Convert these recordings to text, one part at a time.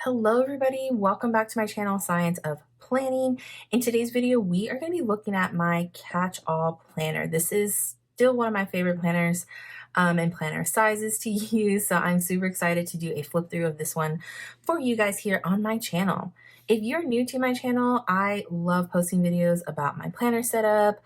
Hello everybody, welcome back to my channel, Science of Planning. In today's video, we are going to be looking at my catch-all planner. This is still one of my favorite planners and planner sizes to use, so I'm super excited to do a flip through of this one for you guys here on my channel. If you're new to my channel, I love posting videos about my planner setup,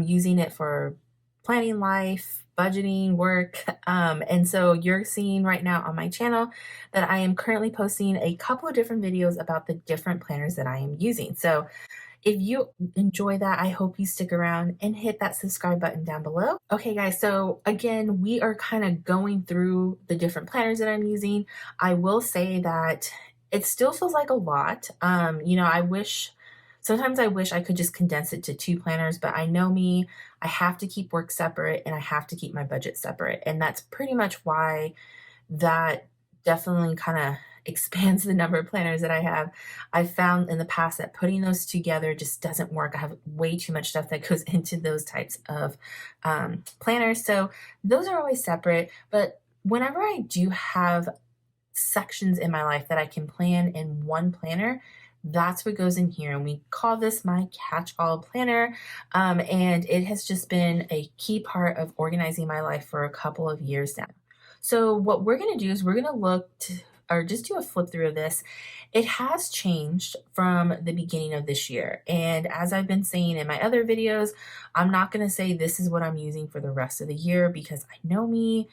using it for planning life, budgeting, work. And so you're seeing right now on my channel that I am currently posting a couple of different videos about the different planners that I am using. So if you enjoy that, I hope you stick around and hit that subscribe button down below. Okay, guys, so again, we are kind of going through the different planners that I'm using. I will say that it still feels like a lot. Sometimes I wish I could just condense it to two planners, but I know me, I have to keep work separate and I have to keep my budget separate. And that's pretty much why that definitely kind of expands the number of planners that I have. I've found in the past that putting those together just doesn't work. I have way too much stuff that goes into those types of planners. So those are always separate. But whenever I do have sections in my life that I can plan in one planner, that's what goes in here. And we call this my catch-all planner. And it has just been a key part of organizing my life for a couple of years now. So what we're going to do is we're going to or just do a flip through of this. It has changed from the beginning of this year. And as I've been saying in my other videos, I'm not going to say this is what I'm using for the rest of the year because I know me,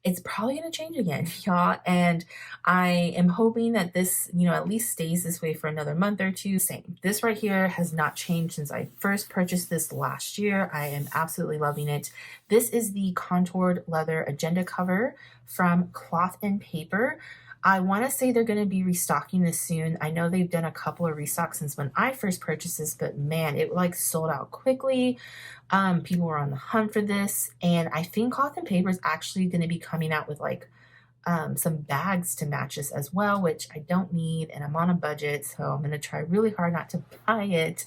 it's probably going to change again, y'all. And I am hoping that this, at least stays this way for another month or two. Same. This right here has not changed since I first purchased this last year. I am absolutely loving it. This is the contoured leather agenda cover from Cloth and Paper. I want to say they're going to be restocking this soon. I know they've done a couple of restocks since when I first purchased this, but man, it like sold out quickly. People were on the hunt for this, and I think Cloth and Paper is actually going to be coming out with like some bags to match this as well, which I don't need, and I'm on a budget, so I'm going to try really hard not to buy it.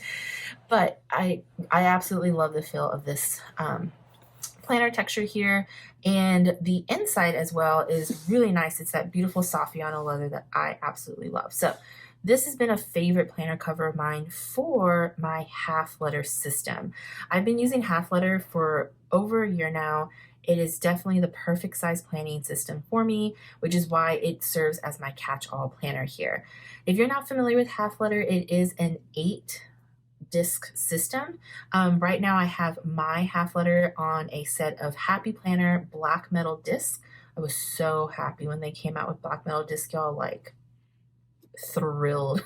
But I absolutely love the feel of this planner texture here, and the inside as well is really nice. It's that beautiful Saffiano leather that I absolutely love. So this has been a favorite planner cover of mine for my half letter system. I've been using half letter for over a year now. It is definitely the perfect size planning system for me, which is why it serves as my catch-all planner here. If you're not familiar with half letter, it is an 8-disc system. Right now I have my half letter on a set of Happy Planner black metal discs. I was so happy when they came out with black metal disc, y'all, like thrilled.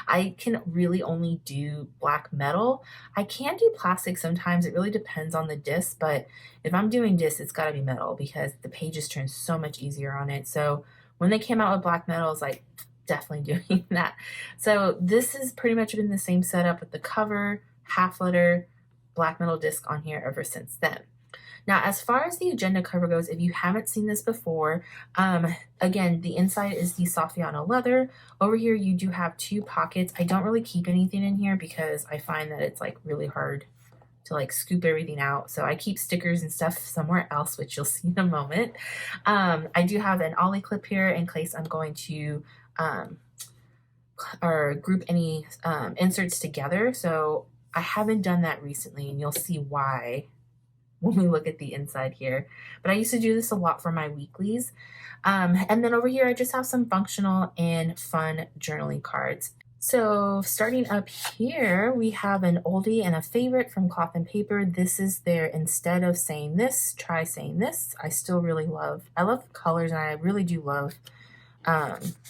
I can really only do black metal. I can do plastic sometimes. It really depends on the disc, but if I'm doing disc, it's got to be metal because the pages turn so much easier on it. So when they came out with black metal, it's like definitely doing that. So this has pretty much been the same setup with the cover, half letter, black metal disc on here ever since then. Now, as far as the agenda cover goes, if you haven't seen this before, again, the inside is the Saffiano leather. Over here, you do have 2 pockets. I don't really keep anything in here because I find that it's like really hard to like scoop everything out. So I keep stickers and stuff somewhere else, which you'll see in a moment. I do have an ollie clip here in case I'm going to or group any inserts together. So I haven't done that recently, and you'll see why when we look at the inside here. But I used to do this a lot for my weeklies. And then over here, I just have some functional and fun journaling cards. So starting up here, we have an oldie and a favorite from Cloth and Paper. This is their instead of saying this, try saying this. I love the colors, and I really do love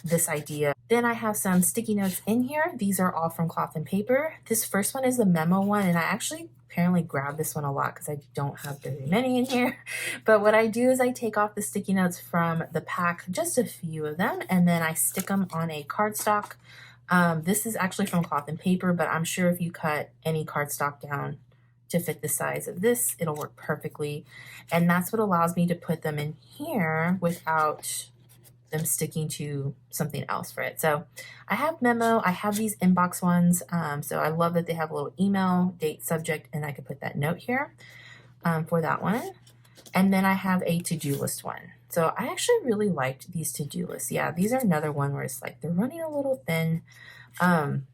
this idea. Then I have some sticky notes in here. These are all from Cloth and Paper. This first one is the memo one, and I actually apparently grab this one a lot because I don't have very many in here. But what I do is I take off the sticky notes from the pack, just a few of them, and then I stick them on a cardstock. This is actually from Cloth and Paper, but I'm sure if you cut any cardstock down to fit the size of this, it'll work perfectly. And that's what allows me to put them in here without them sticking to something else for it. So I have memo, I have these inbox ones. So I love that they have a little email, date, subject, and I could put that note here for that one. And then I have a to-do list one. So I actually really liked these to-do lists. Yeah, these are another one where it's like they're running a little thin. Um,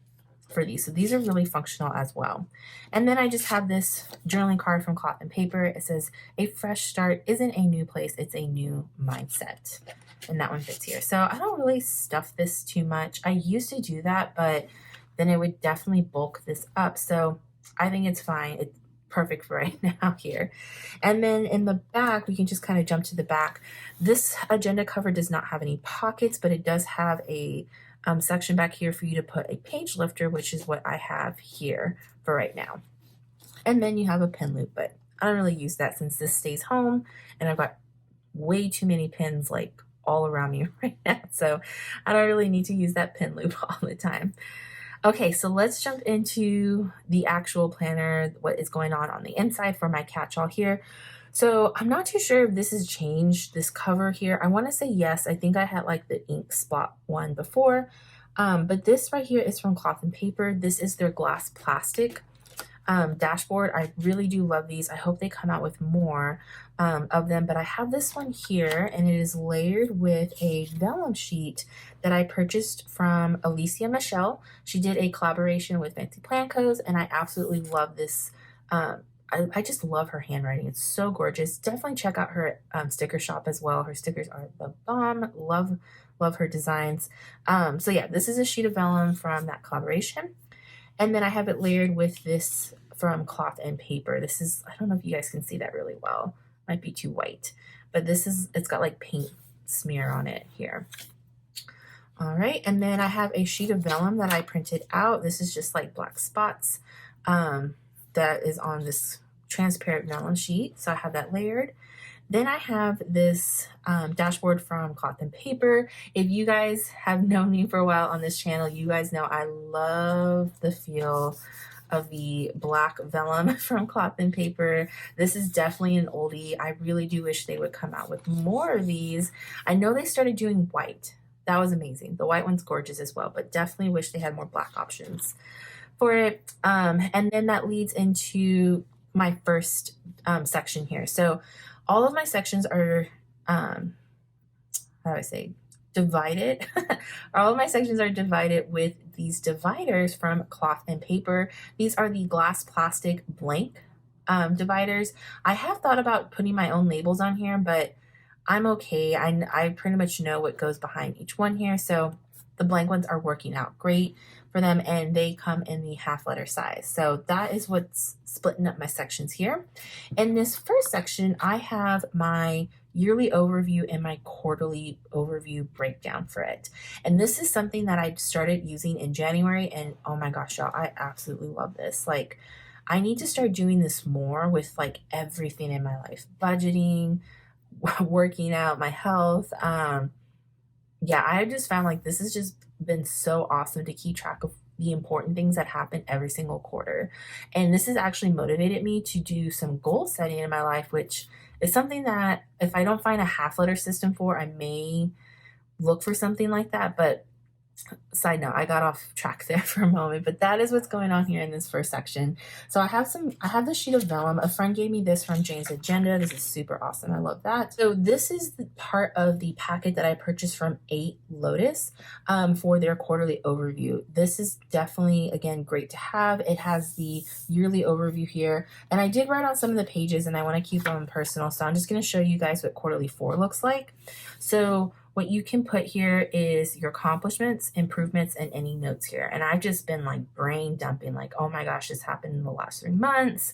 for these. So these are really functional as well. And then I just have this journaling card from Cloth and Paper. It says, a fresh start isn't a new place, it's a new mindset. And that one fits here. So I don't really stuff this too much. I used to do that, but then it would definitely bulk this up. So I think it's fine. It's perfect for right now here. And then in the back, we can just kind of jump to the back. This agenda cover does not have any pockets, but it does have a section back here for you to put a page lifter, which is what I have here for right now. And then you have a pin loop, but I don't really use that since this stays home and I've got way too many pins like all around me right now. So I don't really need to use that pin loop all the time. Okay, so let's jump into the actual planner, what is going on the inside for my catch-all here. So I'm not too sure if this has changed, this cover here. I want to say yes. I think I had like the ink spot one before, but this right here is from Cloth and Paper. This is their glass plastic dashboard. I really do love these. I hope they come out with more of them, but I have this one here and it is layered with a vellum sheet that I purchased from Alicia Michelle. She did a collaboration with Fancy Plancos and I absolutely love this. I just love her handwriting. It's so gorgeous. Definitely check out her sticker shop as well. Her stickers are the bomb. Love her designs. So yeah, this is a sheet of vellum from that collaboration. And then I have it layered with this from Cloth and Paper. This is, I don't know if you guys can see that really well. Might be too white, but this is, it's got like paint smear on it here. All right, and then I have a sheet of vellum that I printed out. This is just like black spots that is on this transparent vellum sheet. So I have that layered. Then I have this dashboard from Cloth and Paper. If you guys have known me for a while on this channel, you guys know I love the feel of the black vellum from Cloth and Paper. This is definitely an oldie. I really do wish they would come out with more of these. I know they started doing white. That was amazing. The white one's gorgeous as well, but definitely wish they had more black options for it. And then that leads into my first section here. So all of my sections are, how do I say, divided. All of my sections are divided with these dividers from Cloth and Paper. These are the glass plastic blank dividers. I have thought about putting my own labels on here, but I'm okay. I pretty much know what goes behind each one here. So the blank ones are working out great for them and they come in the half letter size. So that is what's splitting up my sections here. In this first section, I have my yearly overview and my quarterly overview breakdown for it. And this is something that I started using in January and oh my gosh, y'all, I absolutely love this. Like I need to start doing this more with like everything in my life, budgeting, working out, my health. Yeah, I just found like this has just been so awesome to keep track of the important things that happen every single quarter. And this has actually motivated me to do some goal setting in my life, which is something that if I don't find a half letter system for, I may look for something like that. But side note, I got off track there for a moment, but that is what's going on here in this first section. So I have this sheet of vellum. A friend gave me this from Jane's Agenda. This is super awesome. I love that. So this is the part of the packet that I purchased from 8 Lotus for their quarterly overview. This is definitely, again, great to have. It has the yearly overview here. And I did write on some of the pages and I want to keep them personal. So I'm just going to show you guys what quarterly 4 looks like. So what you can put here is your accomplishments, improvements, and any notes here. And I've just been like brain dumping, like, oh my gosh, this happened in the last 3 months.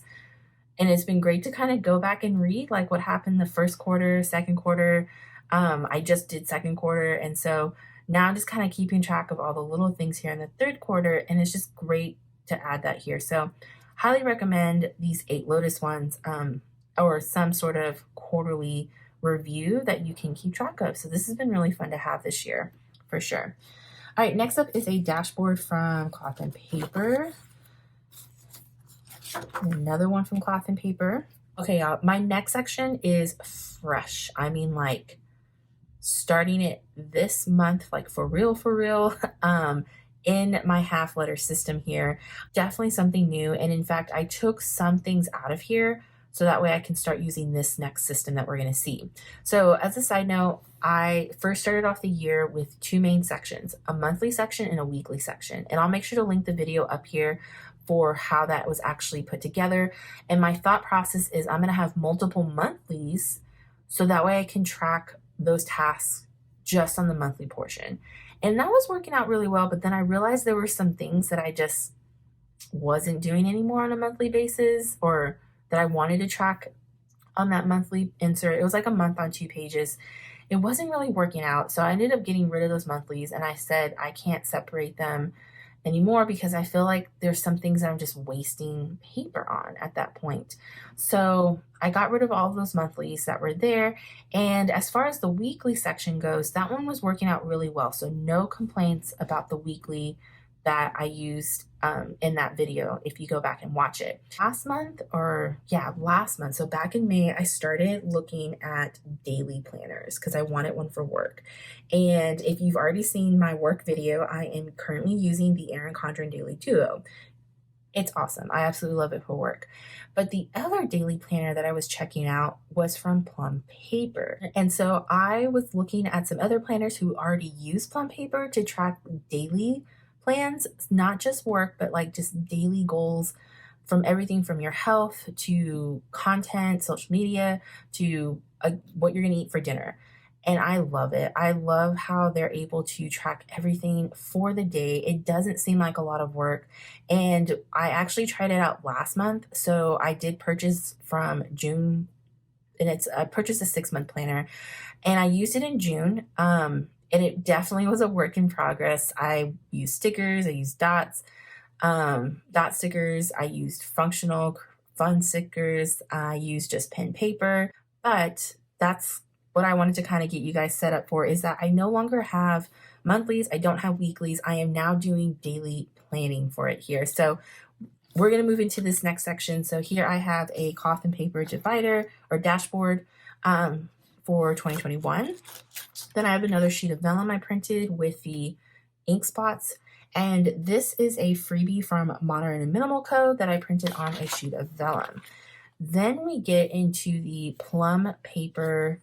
And it's been great to kind of go back and read like what happened the first quarter, second quarter. I just did second quarter. And so now I'm just kind of keeping track of all the little things here in the third quarter. And it's just great to add that here. So highly recommend these 8 Lotus ones or some sort of quarterly review that you can keep track of. So this has been really fun to have this year for sure. All right, next up is a dashboard from Cloth and Paper. Another one from Cloth and Paper. Okay, y'all, my next section is fresh. I mean, like starting it this month, like for real, in my half letter system here. Definitely something new. And in fact, I took some things out of here so that way I can start using this next system that we're going to see. So as a side note, I first started off the year with two main sections, a monthly section and a weekly section. And I'll make sure to link the video up here for how that was actually put together. And my thought process is I'm going to have multiple monthlies so that way I can track those tasks just on the monthly portion. And that was working out really well, but then I realized there were some things that I just wasn't doing anymore on a monthly basis, or that I wanted to track on that monthly insert. It was like a month on 2 pages. It wasn't really working out. So I ended up getting rid of those monthlies, and I said I can't separate them anymore because I feel like there's some things that I'm just wasting paper on at that point. So I got rid of all of those monthlies that were there. And as far as the weekly section goes, that one was working out really well. So no complaints about the weekly that I used in that video if you go back and watch it. Last month, so back in May, I started looking at daily planners because I wanted one for work. And if you've already seen my work video, I am currently using the Erin Condren Daily Duo. It's awesome. I absolutely love it for work. But the other daily planner that I was checking out was from Plum Paper. And so I was looking at some other planners who already use Plum Paper to track daily plans, not just work, but like just daily goals, from everything from your health to content, social media, to what you're going to eat for dinner. And I love it. I love how they're able to track everything for the day. It doesn't seem like a lot of work. And I actually tried it out last month. So I did purchase from June, and I purchased a 6-month planner, and I used it in June. And it definitely was a work in progress. I used stickers, I used dots, dot stickers, I used functional fun stickers, I used just pen paper. But that's what I wanted to kind of get you guys set up for, is that I no longer have monthlies, I don't have weeklies, I am now doing daily planning for it here. So we're going to move into this next section. So here I have a cloth and paper divider or dashboard for 2021. Then I have another sheet of vellum I printed with the ink spots. And this is a freebie from Modern and Minimal Co. that I printed on a sheet of vellum. Then we get into the Plum Paper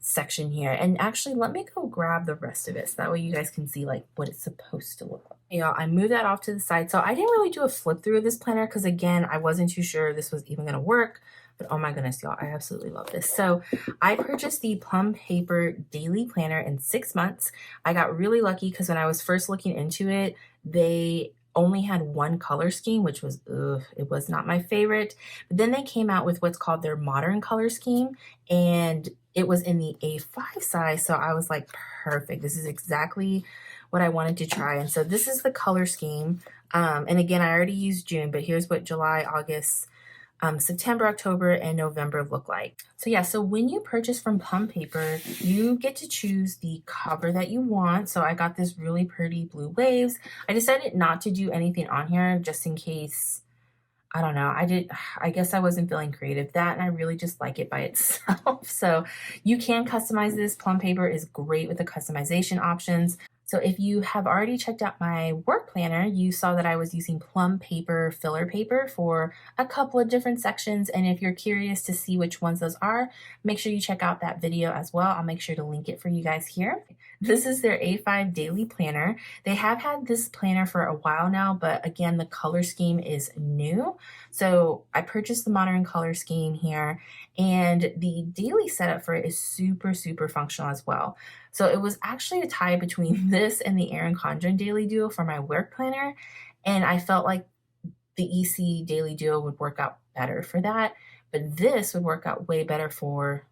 section here. And actually, let me go grab the rest of it so that way you guys can see like what it's supposed to look like. Yeah, I moved that off to the side. So I didn't really do a flip through of this planner because, again, I wasn't too sure this was even going to work. But oh my goodness, y'all, I absolutely love this. So I purchased the Plum Paper Daily Planner in 6 months. I got really lucky because when I was first looking into it, they only had one color scheme, which was, it was not my favorite. But then they came out with what's called their modern color scheme, and it was in the A5 size. So I was like, perfect. This is exactly what I wanted to try. And so this is the color scheme. And again, I already used June, but here's what July, August, September, October, and November look like. So yeah, so when you purchase from Plum Paper, you get to choose the cover that you want. So I got this really pretty blue waves. I decided not to do anything on here just in case, I don't know, I guess I wasn't feeling creative. That, and I really just like it by itself. So you can customize this. Plum Paper is great with the customization options. So if you have already checked out my work planner, you saw that I was using Plum Paper filler paper for a couple of different sections. And if you're curious to see which ones those are, make sure you check out that video as well. I'll make sure to link it for you guys here. This is their A5 daily planner. They have had this planner for a while now, but again, the color scheme is new. So I purchased the modern color scheme here, and the daily setup for it is super, super functional as well. So it was actually a tie between this and the Erin Condren Daily Duo for my work planner. And I felt like the EC Daily Duo would work out better for that. But this would work out way better for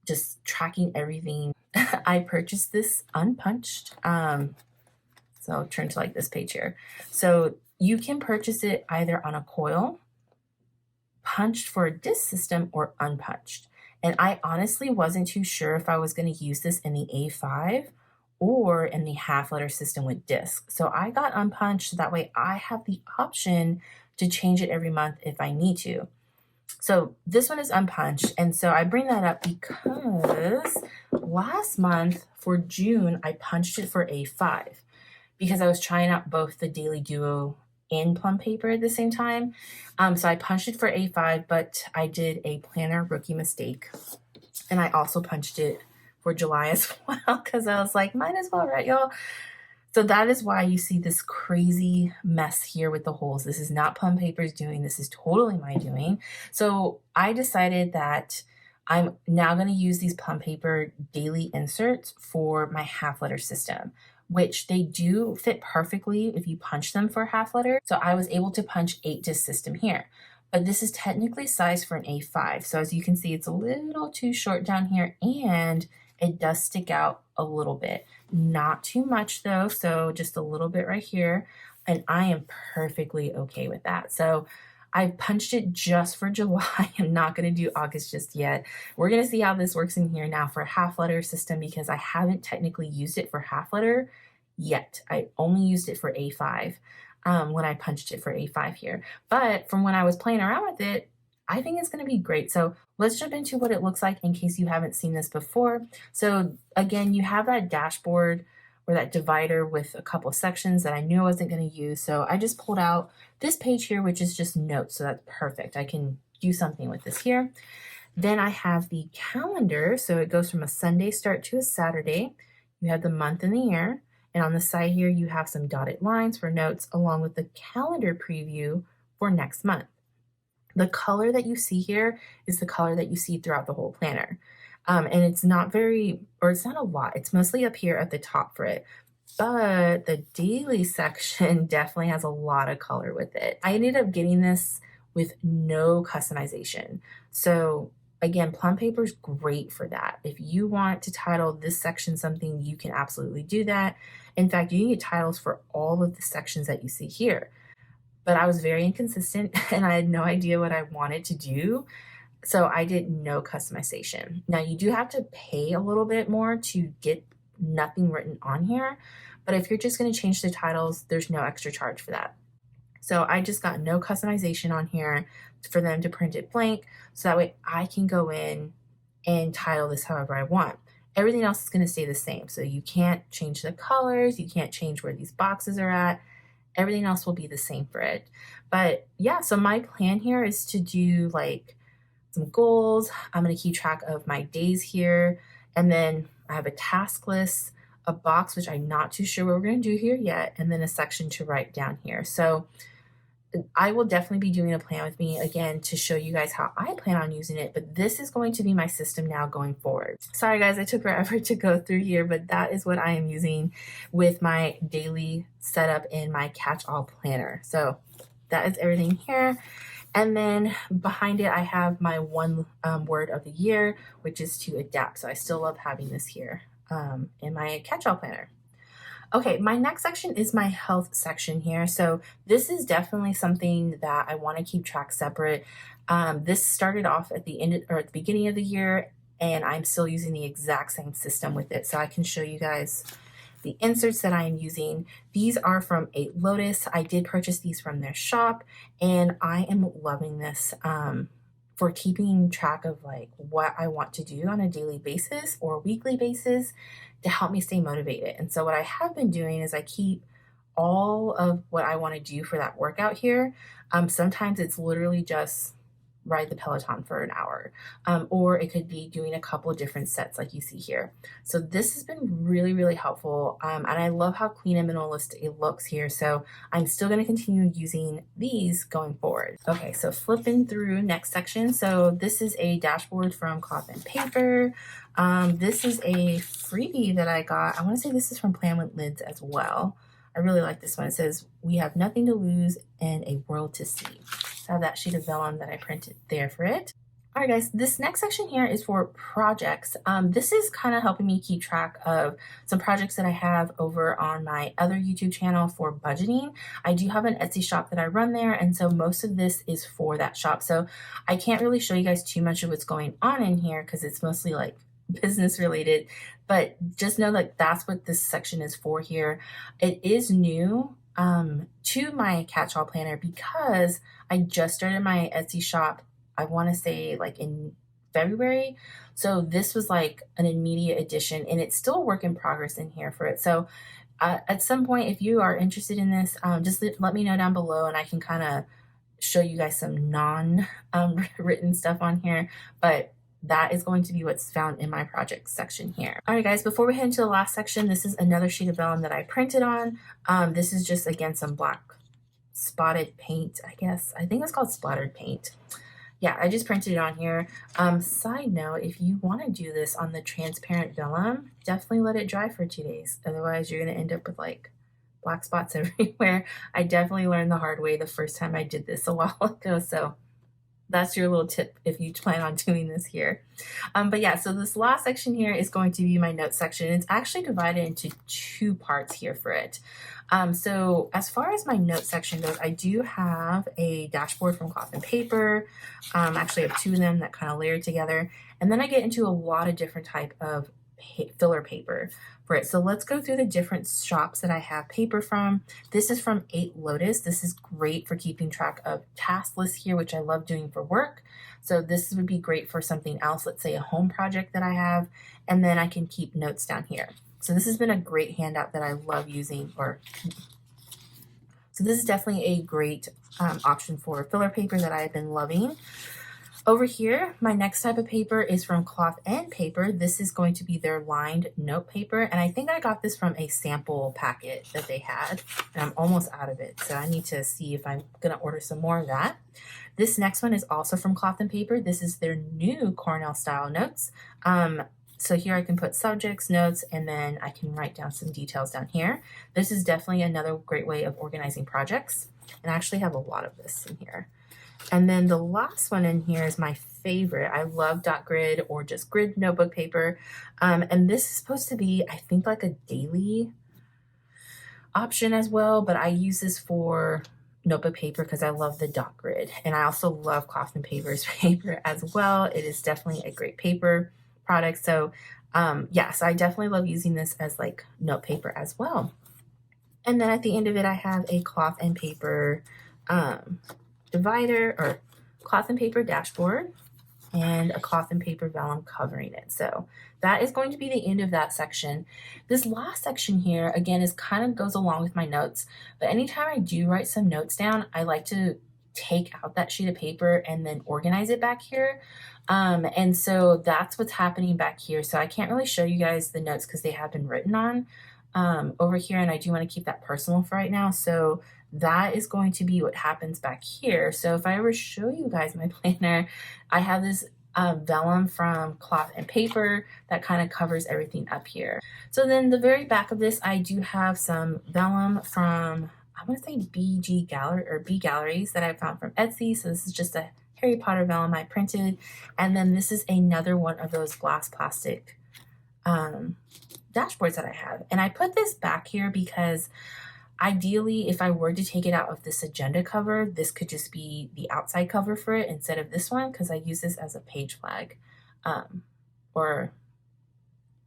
just tracking everything. I purchased this unpunched. So I'll turn to like this page here. So you can purchase it either on a coil, punched for a disc system, or unpunched. And I honestly wasn't too sure if I was going to use this in the A5 or in the half letter system with disc. So I got unpunched so that way I have the option to change it every month if I need to. So this one is unpunched. And so I bring that up because last month for June, I punched it for A5 because I was trying out both the Daily Duo and Plum paper at the same time. So I punched it for A5, but I did a planner rookie mistake. And I also punched it for July as well, because I was like, might as well, right, y'all? So that is why you see this crazy mess here with the holes. This is not Plum Paper's doing. This is totally my doing. So I decided that I'm now going to use these Plum Paper daily inserts for my half letter system, which they do fit perfectly if you punch them for half letter. So I was able to punch 8 to system here. But this is technically sized for an A5. So as you can see, it's a little too short down here, and it does stick out a little bit. Not too much though, so just a little bit right here. And I am perfectly okay with that. So I punched it just for July. I'm not going to do August just yet. We're going to see how this works in here now for half letter system, because I haven't technically used it for half letter yet. I only used it for A5 when I punched it for A5 here. But from when I was playing around with it, I think it's going to be great. So let's jump into what it looks like in case you haven't seen this before. So again, you have that dashboard or that divider with a couple of sections that I knew I wasn't going to use. So I just pulled out this page here, which is just notes. So that's perfect. I can do something with this here. Then I have the calendar. So it goes from a Sunday start to a Saturday. You have the month and the year. And on the side here, you have some dotted lines for notes along with the calendar preview for next month. The color that you see here is the color that you see throughout the whole planner. And it's not it's not a lot. It's mostly up here at the top for it. But the daily section definitely has a lot of color with it. I ended up getting this with no customization. So again, Plum paper is great for that. If you want to title this section something, you can absolutely do that. In fact, you can get titles for all of the sections that you see here. But I was very inconsistent and I had no idea what I wanted to do. So I did no customization. Now you do have to pay a little bit more to get nothing written on here. But if you're just going to change the titles, there's no extra charge for that. So I just got no customization on here for them to print it blank. So that way I can go in and title this however I want. Everything else is going to stay the same. So you can't change the colors. You can't change where these boxes are at. Everything else will be the same for it. But yeah, so my plan here is to do like some goals. I'm going to keep track of my days here. And then I have a task list, a box, which I'm not too sure what we're going to do here yet, and then a section to write down here. So I will definitely be doing a plan with me again to show you guys how I plan on using it, but this is going to be my system now going forward. Sorry guys, I took forever to go through here, but that is what I am using with my daily setup in my catch-all planner. So that is everything here. And then behind it, I have my one word of the year, which is to adapt. So I still love having this here in my catch-all planner. Okay, my next section is my health section here. So this is definitely something that I want to keep track separate. This started off at the end or at the beginning of the year, and I'm still using the exact same system with it. So I can show you guys the inserts that I am using. These are from 8 Lotus. I did purchase these from their shop, and I am loving this for keeping track of like what I want to do on a daily basis or weekly basis to help me stay motivated. And so what I have been doing is I keep all of what I want to do for that workout here. Sometimes it's literally just ride the Peloton for an hour, or it could be doing a couple of different sets like you see here. So this has been really, really helpful. And I love how clean and minimalistic it looks here. So I'm still going to continue using these going forward. Okay, so flipping through next section. So this is a dashboard from Cloth and Paper. This is a freebie that I got. I want to say this is from Plan with Lids as well. I really like this one. It says, "We have nothing to lose and a world to see." So I have that sheet of vellum that I printed there for it. All right, guys, this next section here is for projects. This is kind of helping me keep track of some projects that I have over on my other YouTube channel for budgeting. I do have an Etsy shop that I run there, and so most of this is for that shop. So I can't really show you guys too much of what's going on in here because it's mostly like business related, but just know that that's what this section is for here. It is new to my catch-all planner because I just started my Etsy shop, I want to say like in February. So this was like an immediate addition, and it's still a work in progress in here for it. So At some point, if you are interested in this, just let me know down below and I can kind of show you guys some non written stuff on here. But that is going to be what's found in my project section here. All right, guys, before we head into the last section, this is another sheet of vellum that I printed on. This is just, again, some black spotted paint, I guess. I think it's called splattered paint. Yeah, I just printed it on here. Side note, if you want to do this on the transparent vellum, definitely let it dry for 2 days. Otherwise, you're going to end up with like black spots everywhere. I definitely learned the hard way the first time I did this a while ago. So that's your little tip if you plan on doing this here. But yeah, so this last section here is going to be my notes section. It's actually divided into 2 parts here for it. So as far as my notes section goes, I do have a dashboard from cloth and paper. Actually, I have 2 of them that kind of layer together. And then I get into a lot of different type of filler paper for it. So let's go through the different shops that I have paper from. This is from 8 Lotus. This is great for keeping track of task lists here, which I love doing for work. So this would be great for something else, let's say a home project that I have, and then I can keep notes down here. So this has been a great handout that I love using. So this is definitely a great option for filler paper that I've been loving. Over here, my next type of paper is from Cloth and Paper. This is going to be their lined note paper. And I think I got this from a sample packet that they had. And I'm almost out of it. So I need to see if I'm going to order some more of that. This next one is also from Cloth and Paper. This is their new Cornell style notes. So here I can put subjects, notes, and then I can write down some details down here. This is definitely another great way of organizing projects. And I actually have a lot of this in here. And then the last one in here is my favorite. I love dot grid or just grid notebook paper. And this is supposed to be, I think, like a daily option as well. But I use this for notebook paper because I love the dot grid. And I also love Cloth and Paper's paper as well. It is definitely a great paper product. So yeah, so I definitely love using this as like note paper as well. And then at the end of it, I have a Cloth and Paper divider or Cloth and Paper dashboard and a Cloth and Paper vellum covering it. So that is going to be the end of that section. This last section here, again, is kind of goes along with my notes, but anytime I do write some notes down, I like to take out that sheet of paper and then organize it back here. And so that's what's happening back here. So I can't really show you guys the notes because they have been written on over here, and I do want to keep that personal for right now. So that is going to be what happens back here. So if I ever show you guys my planner, I have this vellum from Cloth and Paper that kind of covers everything up here. So then the very back of this, I do have some vellum from, I want to say BG Gallery or B Galleries that I found from Etsy. So this is just a Harry Potter vellum I printed. And then this is another one of those glass plastic dashboards that I have. And I put this back here because ideally, if I were to take it out of this agenda cover, this could just be the outside cover for it instead of this one, because I use this as a page flag. Or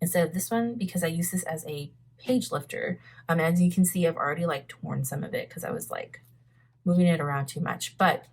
instead of this one, because I use this as a page lifter. As you can see, I've already like torn some of it because I was like moving it around too much, but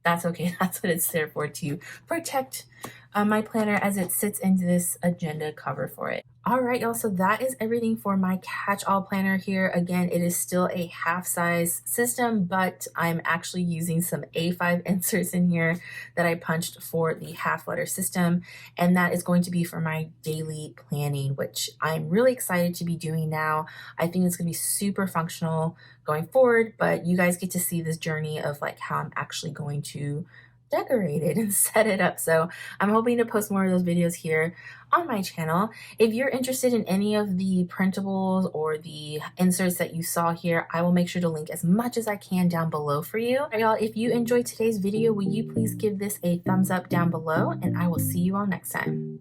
that's okay. That's what it's there for, to protect my planner as it sits into this agenda cover for it. All right, y'all, so that is everything for my catch-all planner here. Again, it is still a half-size system, but I'm actually using some A5 inserts in here that I punched for the half-letter system, and that is going to be for my daily planning, which I'm really excited to be doing now. I think it's going to be super functional going forward, but you guys get to see this journey of like how I'm actually going to decorate it and set it up. So I'm hoping to post more of those videos here on my channel. If you're interested in any of the printables or the inserts that you saw here, I will make sure to link as much as I can down below for you. All right, y'all, if you enjoyed today's video, will you please give this a thumbs up down below, and I will see you all next time.